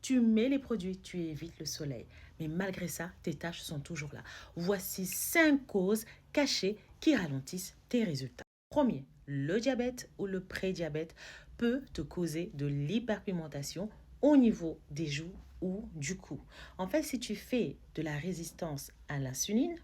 Tu mets les produits, tu évites le soleil. Mais malgré ça, tes taches sont toujours là. Voici 5 causes cachées qui ralentissent tes résultats. Premier, le diabète ou le prédiabète peut te causer de l'hyperpigmentation au niveau des joues ou du cou. En fait, si tu fais de la résistance à l'insuline,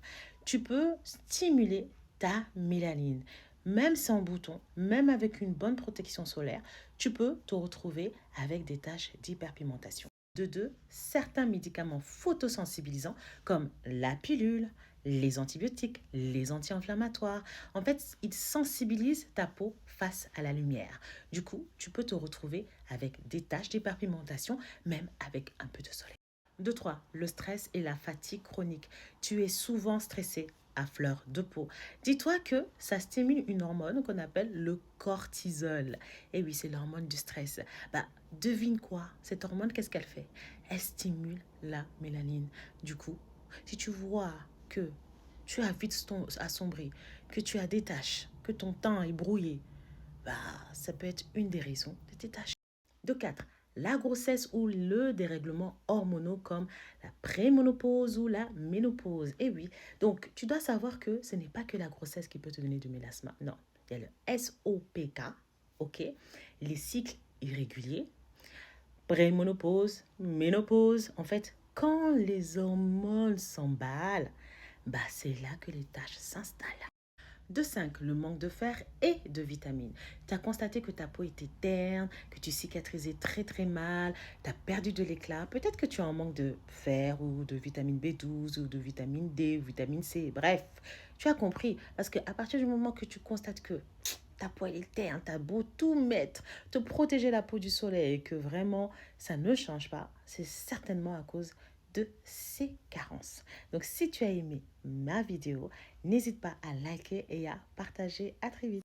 tu peux stimuler ta mélanine. Même sans bouton, même avec une bonne protection solaire, tu peux te retrouver avec des taches d'hyperpigmentation. De deux, certains médicaments photosensibilisants comme la pilule, les antibiotiques, les anti-inflammatoires, en fait, ils sensibilisent ta peau face à la lumière. Du coup, tu peux te retrouver avec des taches d'hyperpigmentation, même avec un peu de soleil. De 3, le stress et la fatigue chronique. Tu es souvent stressé à fleur de peau. Dis-toi que ça stimule une hormone qu'on appelle le cortisol. Et oui, c'est l'hormone du stress. Bah, devine quoi? Cette hormone, qu'est-ce qu'elle fait? Elle stimule la mélanine. Du coup, si tu vois que tu as vite assombri, que tu as des taches, que ton teint est brouillé, bah, ça peut être une des raisons de tes taches. De 4, la grossesse ou le dérèglement hormonaux comme la préménopause ou la ménopause. Et oui, donc tu dois savoir que ce n'est pas que la grossesse qui peut te donner du mélasma. Non, il y a le SOPK, ok, les cycles irréguliers, préménopause, ménopause. En fait, quand les hormones s'emballent, bah c'est là que les taches s'installent. De 5, le manque de fer et de vitamines. Tu as constaté que ta peau était terne, que tu cicatrisais très très mal, tu as perdu de l'éclat. Peut-être que tu as un manque de fer ou de vitamine B12 ou de vitamine D ou vitamine C. Bref, tu as compris. Parce qu'à partir du moment que tu constates que ta peau elle est terne, tu as beau tout mettre, te protéger la peau du soleil et que vraiment ça ne change pas, c'est certainement à cause de ces carences. Donc si tu as aimé ma vidéo, n'hésite pas à liker et à partager. À très vite.